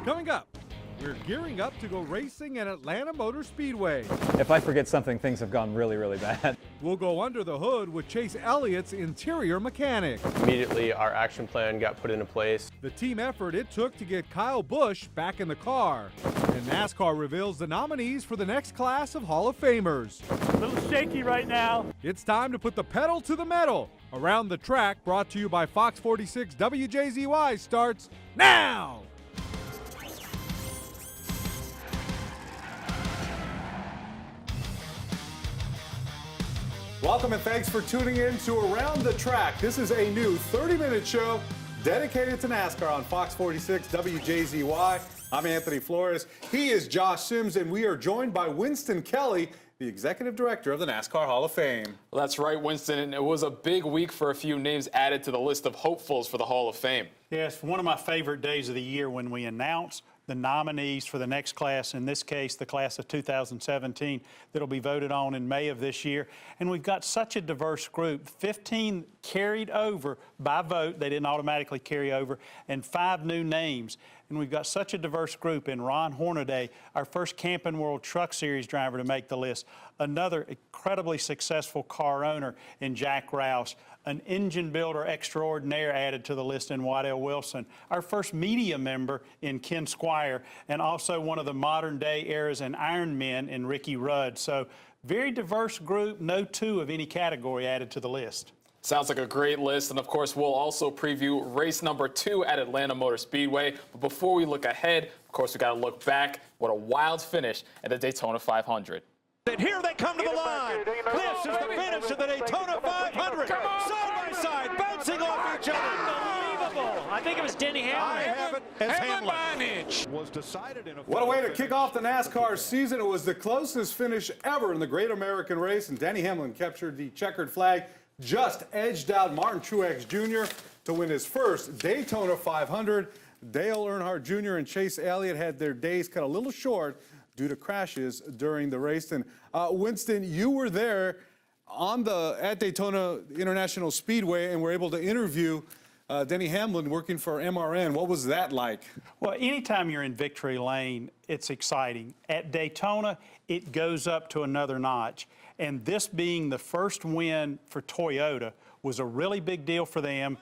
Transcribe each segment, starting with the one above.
Coming up, we're gearing up to go racing at Atlanta Motor Speedway. If I forget something, things have gone really, really bad. We'll go under the hood with Chase Elliott's interior mechanic. Immediately, our action plan got put into place. The team effort it took to get Kyle Busch back in the car. And NASCAR reveals the nominees for the next class of Hall of Famers. A little shaky right now. It's time to put the pedal to the metal. Around the Track, brought to you by Fox 46 WJZY, starts now! Welcome and thanks for tuning in to Around the Track. This is a new 30-minute show dedicated to NASCAR on Fox 46 WJZY. I'm Anthony Flores. He is Josh Sims, and we are joined by Winston Kelly, the Executive Director of the NASCAR Hall of Fame. Well, that's right, Winston, and it was a big week for a few names added to the list of hopefuls for the Hall of Fame. Yes, one of my favorite days of the year when we announce the nominees for the next class, in this case, the class of 2017, that'll be voted on in May of this year. And we've got such a diverse group. 15 carried over by vote. They didn't automatically carry over. And 5 new names. And we've got such a diverse group in Ron Hornaday, our first Camping World Truck Series driver to make the list. Another incredibly successful car owner in Jack Rouse. An engine builder extraordinaire added to the list in Waddell Wilson. Our first media member in Ken Squire, and also one of the modern day eras and Iron Men in Ricky Rudd. So very diverse group, no 2 of any category added to the list. Sounds like a great list, and of course we'll also preview race number 2 at Atlanta Motor Speedway. But before we look ahead, of course we got to look back. What a wild finish at the Daytona 500. And here they come to the line. This is the finish of the Daytona 500. Side by side, bouncing off each other. Unbelievable. I think it was Denny Hamlin. I have it as Hamlin. Was decided in what a way to kick off the NASCAR season. It was the closest finish ever in the Great American Race, and Denny Hamlin captured the checkered flag, just edged out Martin Truex Jr. to win his first Daytona 500. Dale Earnhardt Jr. and Chase Elliott had their days cut a little short due to crashes during the race. And Winston, you were there at Daytona International Speedway and were able to interview Denny Hamlin working for MRN. What was that like? Well, anytime you're in victory lane, it's exciting. At Daytona, it goes up to another notch. And this being the first win for Toyota was a really big deal for them.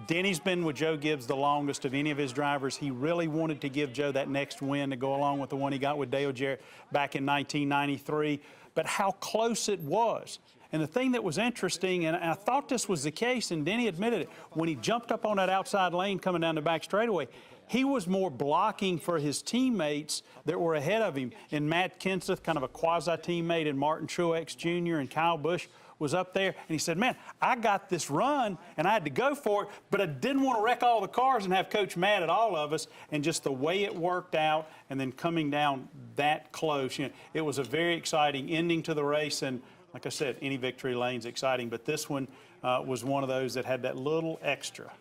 Denny's been with Joe Gibbs the longest of any of his drivers. He really wanted to give Joe that next win to go along with the one he got with Dale Jarrett back in 1993. But how close it was. And the thing that was interesting, and I thought this was the case, and Denny admitted it, when he jumped up on that outside lane coming down the back straightaway, he was more blocking for his teammates that were ahead of him. And Matt Kenseth, kind of a quasi-teammate, and Martin Truex Jr. and Kyle Busch was up there, and he said, man, I got this run, and I had to go for it, but I didn't want to wreck all the cars and have Coach mad at all of us. And just the way it worked out, and then coming down that close, it was a very exciting ending to the race. And like I said, any victory lane's exciting, but this one was one of those that had that little extra.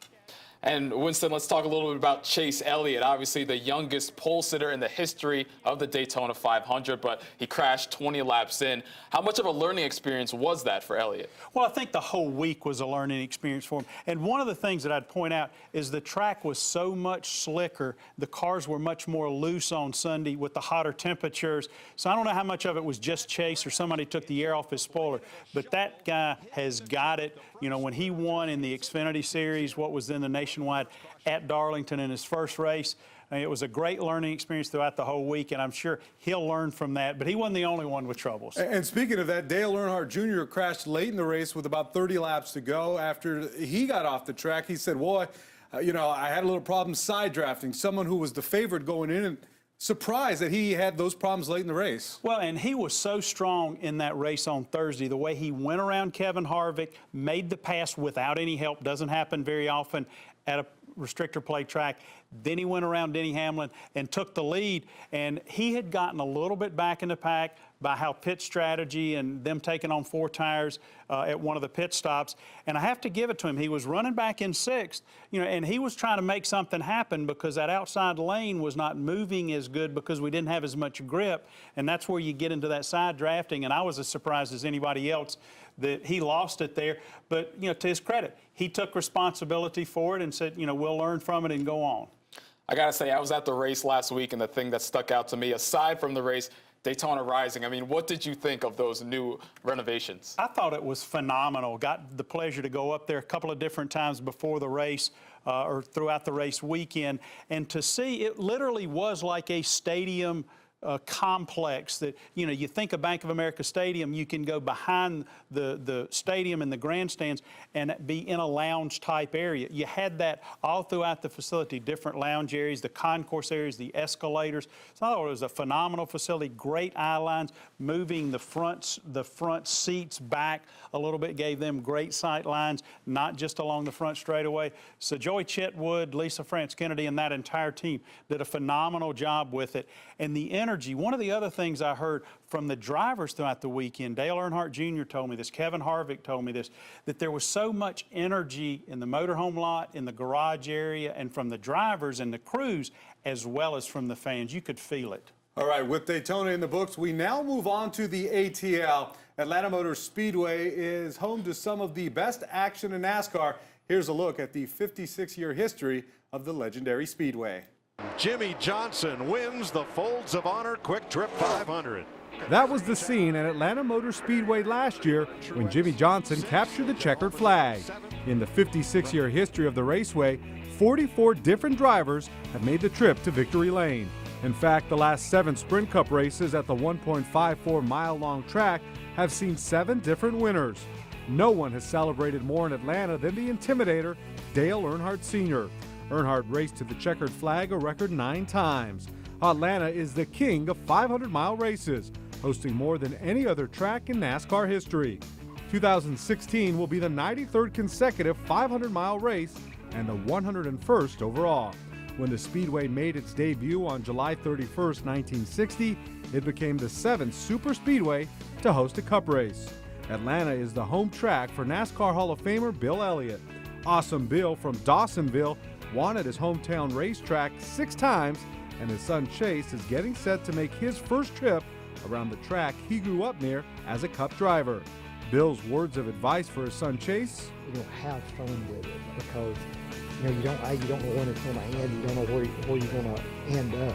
And Winston, let's talk a little bit about Chase Elliott, obviously the youngest pole sitter in the history of the Daytona 500, but he crashed 20 laps in. How much of a learning experience was that for Elliott? Well, I think the whole week was a learning experience for him. And one of the things that I'd point out is the track was so much slicker. The cars were much more loose on Sunday with the hotter temperatures. So I don't know how much of it was just Chase or somebody took the air off his spoiler, but that guy has got it. You know, when he won in the Xfinity Series, what was then the Nationwide at Darlington in his first race, it was a great learning experience throughout the whole week, and I'm sure he'll learn from that. But he wasn't the only one with troubles. And speaking of that, Dale Earnhardt Jr. crashed late in the race with about 30 laps to go. After he got off the track, he said, boy, I had a little problem side drafting. Someone who was the favorite going in, and surprised that he had those problems late in the race. Well, and he was so strong in that race on Thursday. The way he went around Kevin Harvick, made the pass without any help, doesn't happen very often at a restrictor plate track. Then he went around Denny Hamlin and took the lead, and he had gotten a little bit back in the pack by how pit strategy and them taking on 4 tires at one of the pit stops. And I have to give it to him. He was running back in 6th, and he was trying to make something happen because that outside lane was not moving as good because we didn't have as much grip, and that's where you get into that side drafting. And I was as surprised as anybody else that he lost it there. But, to his credit, he took responsibility for it and said, we'll learn from it and go on. I got to say, I was at the race last week, and the thing that stuck out to me, aside from the race, Daytona Rising, I mean, what did you think of those new renovations? I thought it was phenomenal. Got the pleasure to go up there a couple of different times before the race or throughout the race weekend, and to see it literally was like a stadium complex that, you know, you think of Bank of America Stadium, you can go behind the stadium and the grandstands and be in a lounge type area. You had that all throughout the facility, different lounge areas, the concourse areas, the escalators. So I thought it was a phenomenal facility, great eye lines, moving the front seats back a little bit, gave them great sight lines, not just along the front straightaway. So Joey Chetwood, Lisa France Kennedy, and that entire team did a phenomenal job with it. And the energy, one of the other things I heard from the drivers throughout the weekend, Dale Earnhardt Jr. told me this, Kevin Harvick told me this, that there was so much energy in the motorhome lot, in the garage area, and from the drivers and the crews, as well as from the fans. You could feel it. All right, with Daytona in the books, we now move on to the ATL. Atlanta Motor Speedway is home to some of the best action in NASCAR. Here's a look at the 56-year history of the legendary speedway. Jimmy Johnson wins the Folds of Honor Quick Trip 500. That was the scene at Atlanta Motor Speedway last year when Jimmy Johnson captured the checkered flag. In the 56-year history of the raceway, 44 different drivers have made the trip to victory lane. In fact, the last 7 Sprint Cup races at the 1.54-mile-long track have seen 7 different winners. No one has celebrated more in Atlanta than the Intimidator, Dale Earnhardt Sr. Earnhardt raced to the checkered flag a record 9 times. Atlanta is the king of 500-mile races, hosting more than any other track in NASCAR history. 2016 will be the 93rd consecutive 500-mile race and the 101st overall. When the Speedway made its debut on July 31st, 1960, it became the 7th super speedway to host a Cup race. Atlanta is the home track for NASCAR Hall of Famer Bill Elliott. Awesome Bill from Dawsonville won at his hometown racetrack 6 times, and his son Chase is getting set to make his first trip around the track he grew up near as a Cup driver. Bill's words of advice for his son Chase: you know, have fun with it, because you know, you don't know when it's going to end. You don't know where you're going to end up.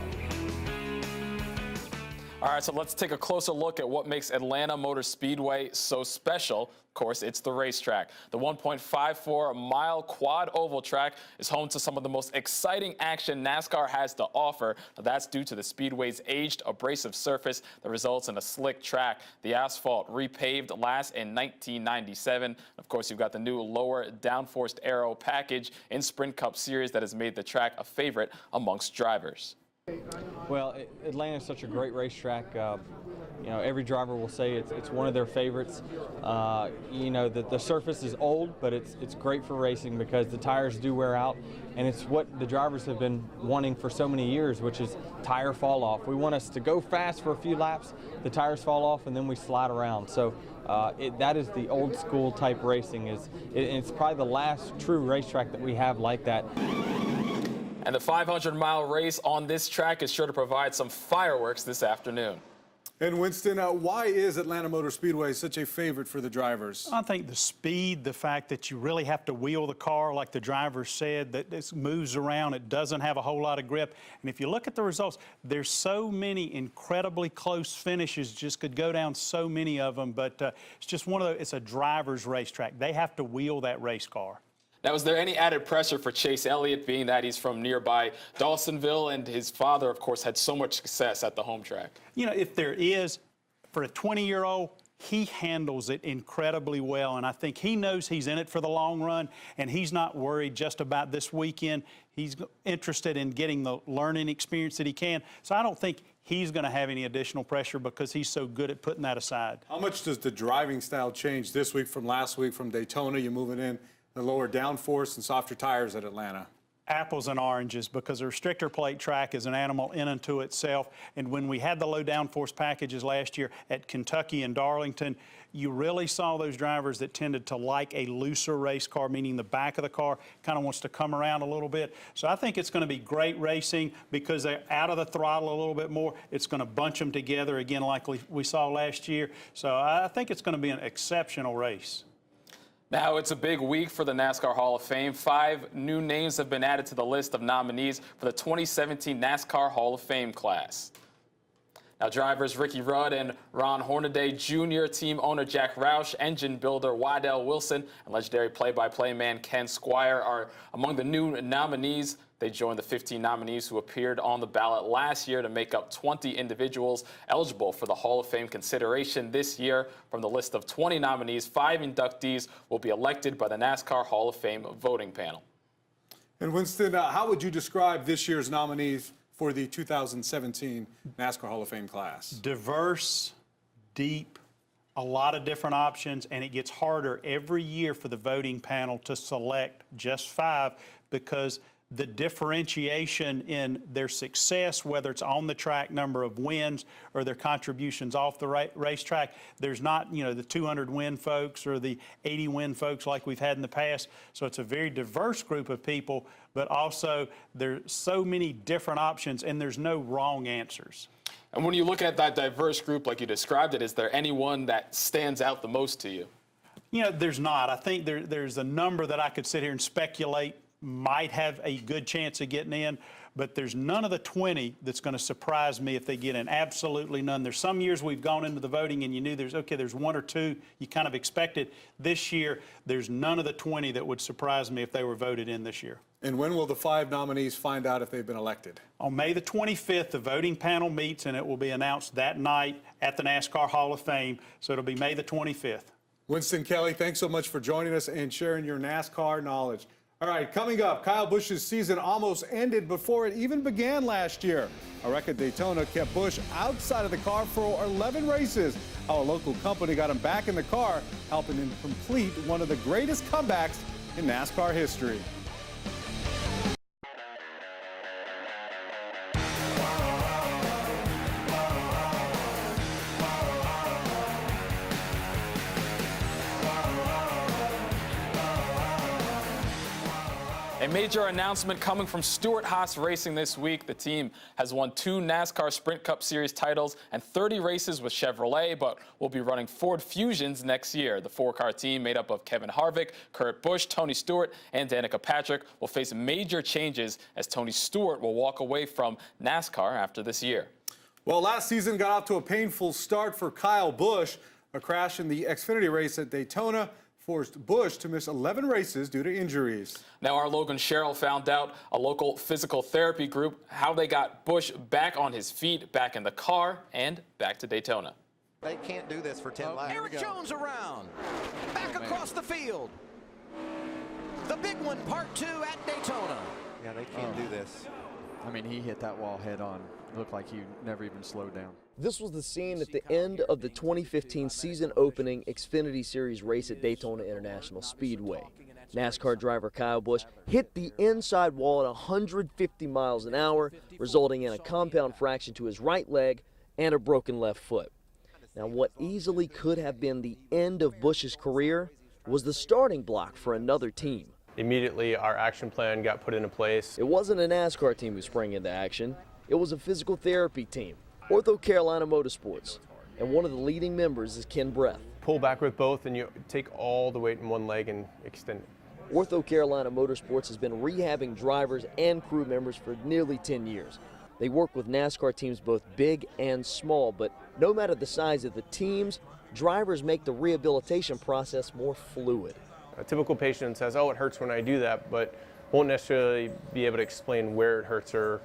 All right, so let's take a closer look at what makes Atlanta Motor Speedway so special. Of course, it's the racetrack. The 1.54-mile quad oval track is home to some of the most exciting action NASCAR has to offer. Now, that's due to the Speedway's aged abrasive surface that results in a slick track. The asphalt repaved last in 1997. Of course, you've got the new lower downforced aero package in Sprint Cup Series that has made the track a favorite amongst drivers. Well, Atlanta is such a great racetrack. You know, every driver will say it's one of their favorites. You know, the surface is old, but it's great for racing because the tires do wear out, and it's what the drivers have been wanting for so many years, which is tire fall off. We want us to go fast for a few laps, the tires fall off, and then we slide around. So that is the old school type racing. It's probably the last true racetrack that we have like that. And the 500-mile race on this track is sure to provide some fireworks this afternoon. And Winston, why is Atlanta Motor Speedway such a favorite for the drivers? I think the speed, the fact that you really have to wheel the car, like the driver said, that it moves around, it doesn't have a whole lot of grip. And if you look at the results, there's so many incredibly close finishes, just could go down so many of them, but it's just it's a driver's racetrack. They have to wheel that race car. Now, is there any added pressure for Chase Elliott, being that he's from nearby Dawsonville, and his father, of course, had so much success at the home track? You know, if there is, for a 20-year-old, he handles it incredibly well, and I think he knows he's in it for the long run, and he's not worried just about this weekend. He's interested in getting the learning experience that he can, so I don't think he's going to have any additional pressure because he's so good at putting that aside. How much does the driving style change this week from last week from Daytona? You're moving in the lower downforce and softer tires at Atlanta. Apples and oranges, because a restrictor plate track is an animal in and to itself. And when we had the low downforce packages last year at Kentucky and Darlington, you really saw those drivers that tended to like a looser race car, meaning the back of the car kind of wants to come around a little bit. So I think it's going to be great racing because they're out of the throttle a little bit more. It's going to bunch them together again like we saw last year. So I think it's going to be an exceptional race. Now it's a big week for the NASCAR Hall of Fame. 5 new names have been added to the list of nominees for the 2017 NASCAR Hall of Fame class. Now, drivers Ricky Rudd and Ron Hornaday Jr., team owner Jack Roush, engine builder Waddell Wilson, and legendary play-by-play man Ken Squire are among the new nominees. They joined the 15 nominees who appeared on the ballot last year to make up 20 individuals eligible for the Hall of Fame consideration this year. From the list of 20 nominees, 5 inductees will be elected by the NASCAR Hall of Fame voting panel. And Winston, how would you describe this year's nominees for the 2017 NASCAR Hall of Fame class? Diverse, deep, a lot of different options, and it gets harder every year for the voting panel to select just 5 because the differentiation in their success, whether it's on the track, number of wins, or their contributions off the racetrack, there's not, the 200 win folks or the 80 win folks like we've had in the past. So it's a very diverse group of people, but also there's so many different options and there's no wrong answers. And when you look at that diverse group like you described it, is there anyone that stands out the most to you? There's not. I think there's a number that I could sit here and speculate might have a good chance of getting in, but there's none of the 20 that's going to surprise me if they get in. Absolutely none. There's some years we've gone into the voting and you knew there's 1 or 2 you kind of expected. This year, there's none of the 20 that would surprise me if they were voted in this year. And when will the 5 nominees find out if they've been elected? On May the 25th, the voting panel meets and it will be announced that night at the NASCAR Hall of Fame. So it'll be May the 25th. Winston Kelly, thanks so much for joining us and sharing your NASCAR knowledge. All right, coming up, Kyle Busch's season almost ended before it even began last year. A wreck at Daytona kept Busch outside of the car for 11 races. How a local company got him back in the car, helping him complete one of the greatest comebacks in NASCAR history. A major announcement coming from Stewart-Haas Racing this week. The team has won 2 NASCAR Sprint Cup Series titles and 30 races with Chevrolet, but will be running Ford Fusions next year. The 4-car team, made up of Kevin Harvick, Kurt Busch, Tony Stewart, and Danica Patrick, will face major changes as Tony Stewart will walk away from NASCAR after this year. Well, last season got off to a painful start for Kyle Busch. A crash in the Xfinity race at Daytona forced Busch to miss 11 races due to injuries. Now, our Logan Sherrill found out, a local physical therapy group, how they got Busch back on his feet, back in the car, and back to Daytona. They can't do this for 10 laps. Eric Jones around. Back across the field. The big one, part 2 at Daytona. Yeah, they can't do this. I mean, he hit that wall head on. It looked like he never even slowed down. This was the scene at the end of the 2015 season opening Xfinity Series race at Daytona International Speedway. NASCAR driver Kyle Busch hit the inside wall at 150 miles an hour, resulting in a compound fracture to his right leg and a broken left foot. Now, what easily could have been the end of Busch's career was the starting block for another team. Immediately, our action plan got put into place. It wasn't a NASCAR team who sprang into action. It was a physical therapy team, Ortho Carolina Motorsports, and one of the leading members is Ken Breath. Pull back with both and you take all the weight in one leg and extend it. Ortho Carolina Motorsports has been rehabbing drivers and crew members for nearly 10 years. They work with NASCAR teams both big and small, but no matter the size of the teams, drivers make the rehabilitation process more fluid. A typical patient says, oh, it hurts when I do that, but won't necessarily be able to explain where it hurts or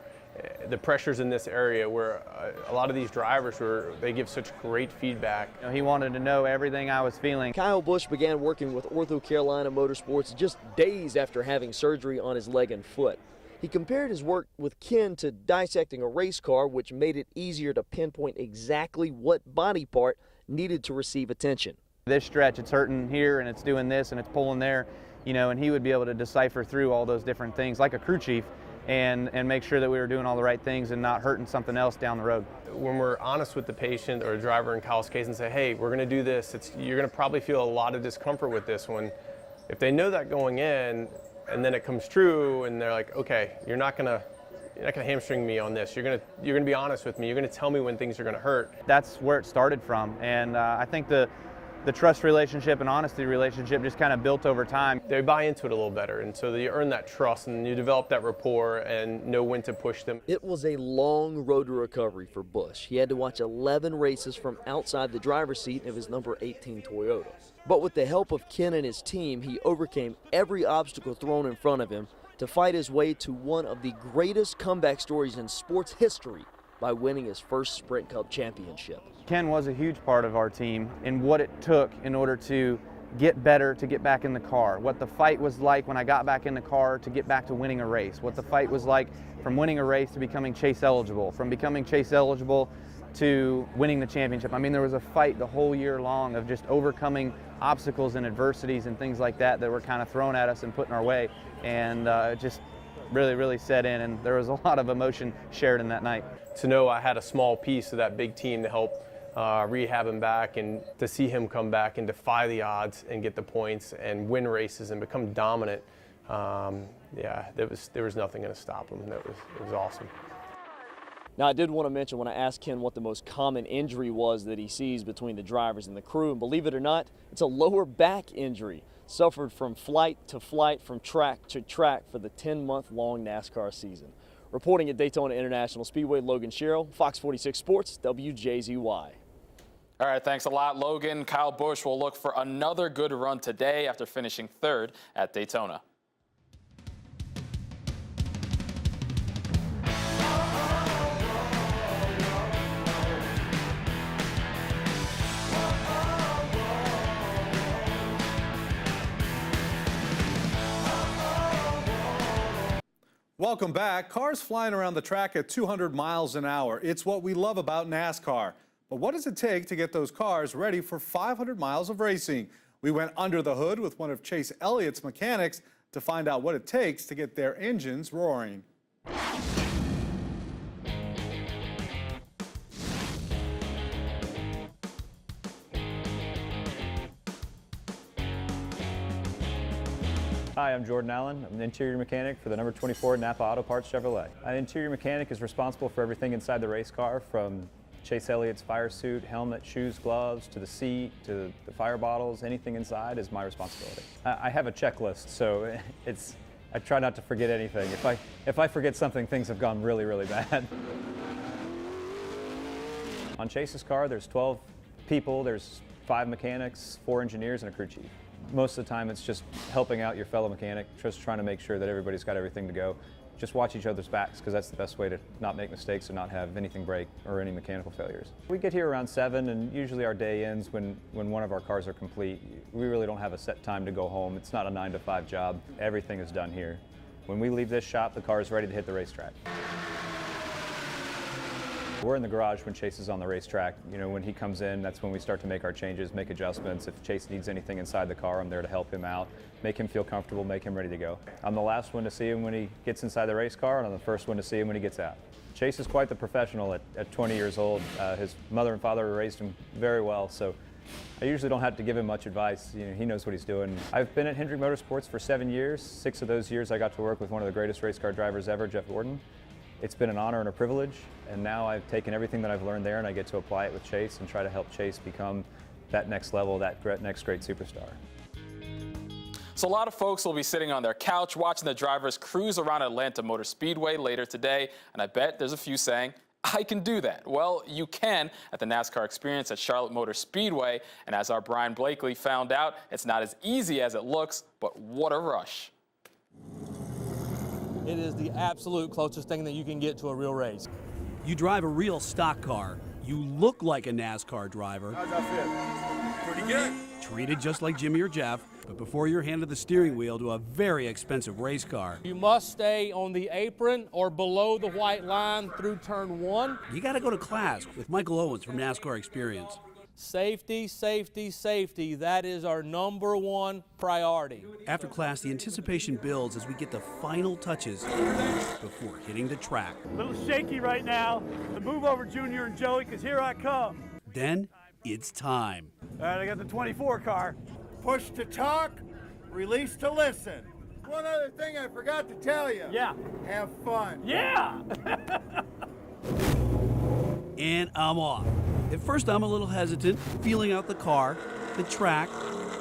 the pressures in this area, where a lot of these drivers, they give such great feedback. He wanted to know everything I was feeling. Kyle Busch began working with Ortho Carolina Motorsports just days after having surgery on his leg and foot. He compared his work with Ken to dissecting a race car, which made it easier to pinpoint exactly what body part needed to receive attention. This stretch, it's hurting here and it's doing this and it's pulling there, and he would be able to decipher through all those different things like a crew chief and make sure that we were doing all the right things and not hurting something else down the road. When we're honest with the patient or the driver in Kyle's case and say, hey, we're going to do this, you're going to probably feel a lot of discomfort with this one. If they know that going in and then it comes true and they're like, okay, you're not going to hamstring me on this. You're going to be honest with me. You're going to tell me when things are going to hurt. That's where it started from, and I think the the trust relationship and honesty relationship just kind of built over time. They buy into it a little better, and so you earn that trust and you develop that rapport and know when to push them. It was a long road to recovery for Busch. He had to watch 11 races from outside the driver's seat of his number 18 Toyota. But with the help of Ken and his team, he overcame every obstacle thrown in front of him to fight his way to one of the greatest comeback stories in sports history by winning his first Sprint Cup championship. Ken was a huge part of our team in what it took in order to get better, to get back in the car, what the fight was like when I got back in the car to get back to winning a race, what the fight was like from winning a race to becoming chase eligible, from becoming chase eligible to winning the championship. I mean, there was a fight the whole year long of just overcoming obstacles and adversities and things like that were kind of thrown at us and put in our way, and it just really set in, and there was a lot of emotion shared in that night. To know I had a small piece of that big team to help rehab him back, and to see him come back and defy the odds and get the points and win races and become dominant, yeah, there was nothing going to stop him. It was awesome. Now, I did want to mention when I asked Ken what the most common injury was that he sees between the drivers and the crew, and believe it or not, it's a lower back injury suffered from flight to flight, from track to track for the 10-month-long NASCAR season. Reporting at Daytona International Speedway, Logan Sherrill, Fox 46 Sports, WJZY. All right, thanks a lot, Logan. Kyle Busch will look for another good run today after finishing third at Daytona. Welcome back. Cars flying around the track at 200 miles an hour. It's what we love about NASCAR. But what does it take to get those cars ready for 500 miles of racing? We went under the hood with one of Chase Elliott's mechanics to find out what it takes to get their engines roaring. Hi, I'm Jordan Allen. I'm an interior mechanic for the number 24 Napa Auto Parts Chevrolet. An interior mechanic is responsible for everything inside the race car, from Chase Elliott's fire suit, helmet, shoes, gloves, to the seat, to the fire bottles. Anything inside is my responsibility. I have a checklist, so I try not to forget anything. If I forget something, things have gone really bad. On Chase's car, there's 12 people. There's 5 mechanics, 4 engineers, and a crew chief. Most of the time, it's just helping out your fellow mechanic, just trying to make sure that everybody's got everything to go. Just watch each other's backs, because that's the best way to not make mistakes and not have anything break or any mechanical failures. We get here around 7, and usually our day ends when one of our cars are complete. We really don't have a set time to go home. It's not a 9-to-5 job. Everything is done here. When we leave this shop, the car is ready to hit the racetrack. We're in the garage when Chase is on the racetrack. You know, when he comes in, that's when we start to make our changes, make adjustments. If Chase needs anything inside the car, I'm there to help him out, make him feel comfortable, make him ready to go. I'm the last one to see him when he gets inside the race car, and I'm the first one to see him when he gets out. Chase is quite the professional at 20 years old. His mother and father raised him very well, so I usually don't have to give him much advice. You know, he knows what he's doing. I've been at Hendrick Motorsports for 7 years. 6 of those years I got to work with one of the greatest race car drivers ever, Jeff Gordon. It's been an honor and a privilege, and now I've taken everything that I've learned there and I get to apply it with Chase and try to help Chase become that next level, that next great superstar. So a lot of folks will be sitting on their couch watching the drivers cruise around Atlanta Motor Speedway later today, and I bet there's a few saying, I can do that. Well, you can at the NASCAR Experience at Charlotte Motor Speedway, and as our Brian Blakely found out, it's not as easy as it looks, but what a rush. It is the absolute closest thing that you can get to a real race. You drive a real stock car. You look like a NASCAR driver. How's that feel? Pretty good. Treated just like Jimmy or Jeff, but before you're handed the steering wheel to a very expensive race car. You must stay on the apron or below the white line through turn 1. You got to go to class with Michael Owens from NASCAR Experience. Safety, safety, safety. That is our #1 priority. After class, the anticipation builds as we get the final touches before hitting the track. A little shaky right now. Move over, Junior and Joey, because here I come. Then it's time. All right, I got the 24 car. Push to talk, release to listen. One other thing I forgot to tell you. Yeah. Have fun. Yeah. And I'm off. At first, I'm a little hesitant, feeling out the car, the track.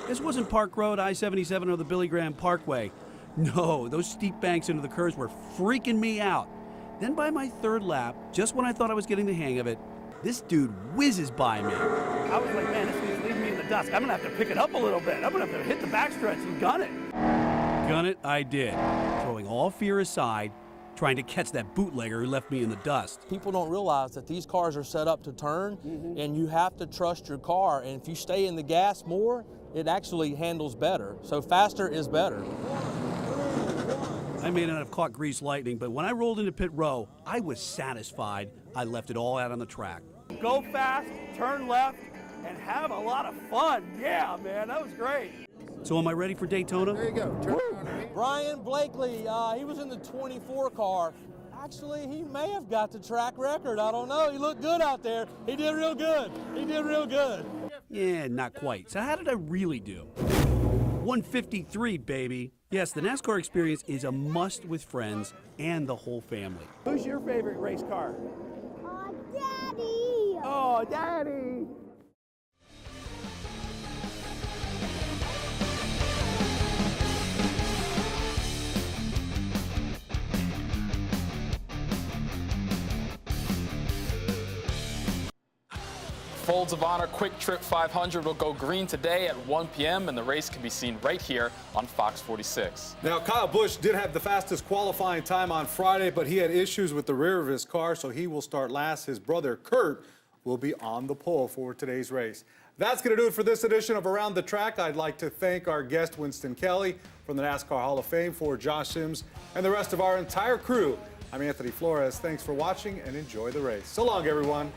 This wasn't Park Road, I-77, or the Billy Graham Parkway. No, those steep banks into the curves were freaking me out. Then by my third lap, just when I thought I was getting the hang of it, this dude whizzes by me. I was like, man, this thing's leaving me in the dust. I'm gonna have to pick it up a little bit. I'm gonna have to hit the backstretch and gun it. Gun it, I did. Throwing all fear aside, trying to catch that bootlegger who left me in the dust. People don't realize that these cars are set up to turn, and you have to trust your car. And if you stay in the gas more, it actually handles better. So faster is better. I may not have caught grease lightning, but when I rolled into pit row, I was satisfied I left it all out on the track. Go fast, turn left, and have a lot of fun. Yeah, man, that was great. So am I ready for Daytona? There you go. Turn around to me. Brian Blakely, he was in the 24 car. Actually, he may have got the track record. I don't know. He looked good out there. He did real good. He did real good. Yeah, not quite. So how did I really do? 153, baby. Yes, the NASCAR experience is a must with friends and the whole family. Who's your favorite race car? Daddy! Oh, Daddy! Folds of Honor Quick Trip 500 will go green today at 1 p.m. and the race can be seen right here on Fox 46. Now, Kyle Busch did have the fastest qualifying time on Friday, but he had issues with the rear of his car, so he will start last. His brother, Kurt, will be on the pole for today's race. That's going to do it for this edition of Around the Track. I'd like to thank our guest, Winston Kelly, from the NASCAR Hall of Fame, for Josh Sims, and the rest of our entire crew. I'm Anthony Flores. Thanks for watching and enjoy the race. So long, everyone.